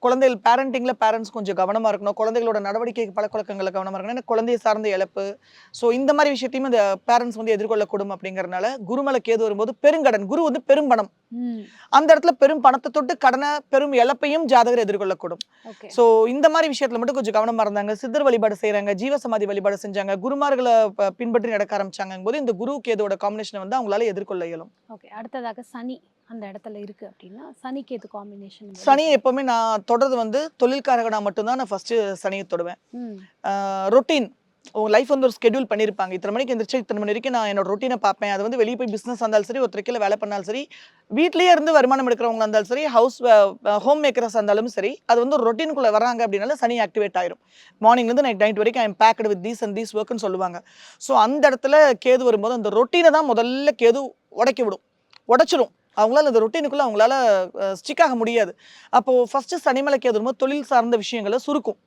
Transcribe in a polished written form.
குழந்தைகள் பேரண்டிங்ல பேரண்ட்ஸ் கொஞ்சம் கவனமா இருக்கணும். குழந்தைகளோட நடவடிக்கை பழக்கவழக்கங்கள்ல கவனமா இருக்கணும். ஏன்னா குழந்தையை சார்ந்த இழப்பு. ஸோ இந்த மாதிரி விஷயத்தையும் இந்த பேரண்ட்ஸ் வந்து எதிர்கொள்ளக்கூடும் அப்படிங்கிறனால குருமலை கேது வரும்போது பெருங்கடன். குரு வந்து பெரும்பணம். ம். அந்த இடத்துல பெரும் பணத்தை தொட்டு கடனை பெரும் இழப்பையும் ஜாதகர் எதிர்கொள்ளக்கூடும். ஓகே. ஸோ இந்த மாதிரி விஷயத்துல மட்டும் கொஞ்சம் கவனமா இருந்தாங்க. சித்தர் வழிபாடு செய்றாங்க, ஜீவசமாதி வழிபாடு செஞ்சாங்க, குருமார்களை பின்பற்றி நடக்க ஆரம்பிச்சாங்க போது இந்த குரு கேதுவோட காம்பினேஷனை வந்து அவங்களால எதிர்கொள்ள இயலும். ஓகே. அடுத்ததாக சனி அந்த இடத்துல இருக்கு அப்படின்னா சனி கேது காம்பினேஷன். சனியை எப்பவுமே நான் தொடர்றது வந்து தொழில்காரகனா மட்டும்தான் நான் ஃபர்ஸ்ட் சனியை தொடுவேன். ம். ரொட்டீன் உங்க லைஃப் வந்து ஒரு ஸ்கெடியூல் பண்ணியிருப்பாங்க. இத்தனை மணிக்கு எந்திரிச்சு இத்தனை மணி வரைக்கும் நான் என்னோட ரொட்டீனை பார்ப்பேன். அது வந்து வெளியே போய் பிசினஸ் இருந்தாலும் சரி, ஒருத்தர் கீழ வேலை பண்ணாலும் சரி, வீட்லயே இருந்து வருமானம் எடுக்கிறவங்களா இருந்தாலும் சரி, ஹோம் மேக்கர்ஸா இருந்தாலும் சரி, அது வந்து ஒரு ரொட்டீனுக்குள்ள வராங்க அப்படின்னால சனி ஆக்டிவேட் ஆயிரும். மார்னிங்ல இருந்து நைட் வரைக்கும் I am packed with these and these ஒர்க்னு சொல்லுவாங்க. ஸோ அந்த இடத்துல கேது வரும்போது அந்த ரொட்டீனை தான் முதல்ல கேது உடைக்க விடும், உடைச்சிரும். அவங்களால அந்த ரொட்டீனுக்குள்ள அவங்களால ஸ்டிக் ஆக முடியாது. அப்போ ஃபர்ஸ்ட் சனிமலை கேது வரும்போது தொழில் சார்ந்த விஷயங்களை சுருக்கும்.